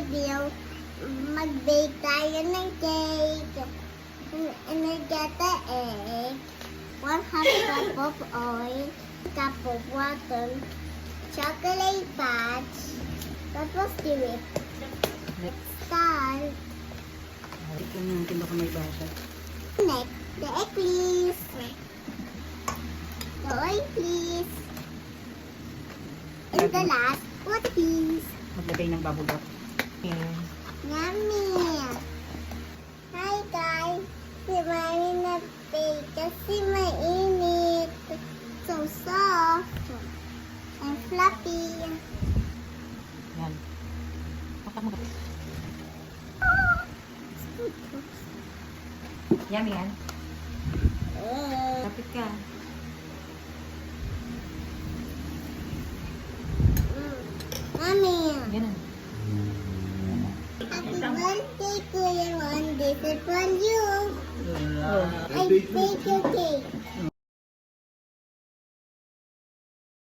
video, mag-bake tayo ng cake. And I get the egg, 1/2 cup of oil, cup of water, chocolate patch. Tapos do it. Next. Start. Ito yung tinda ko may basa. Next, the egg please. The oil please. And the last, water please. Maglagay ng bubble wrap. Yummy! Hi guys! Si Mami na-bake kasi mainit. So soft and fluffy. Yan. Patak mo. Yummy yan. Kapit ka. Mami! Ganun. Happy birthday, Kuya Ron. This is for you. Oh. I bake your cake.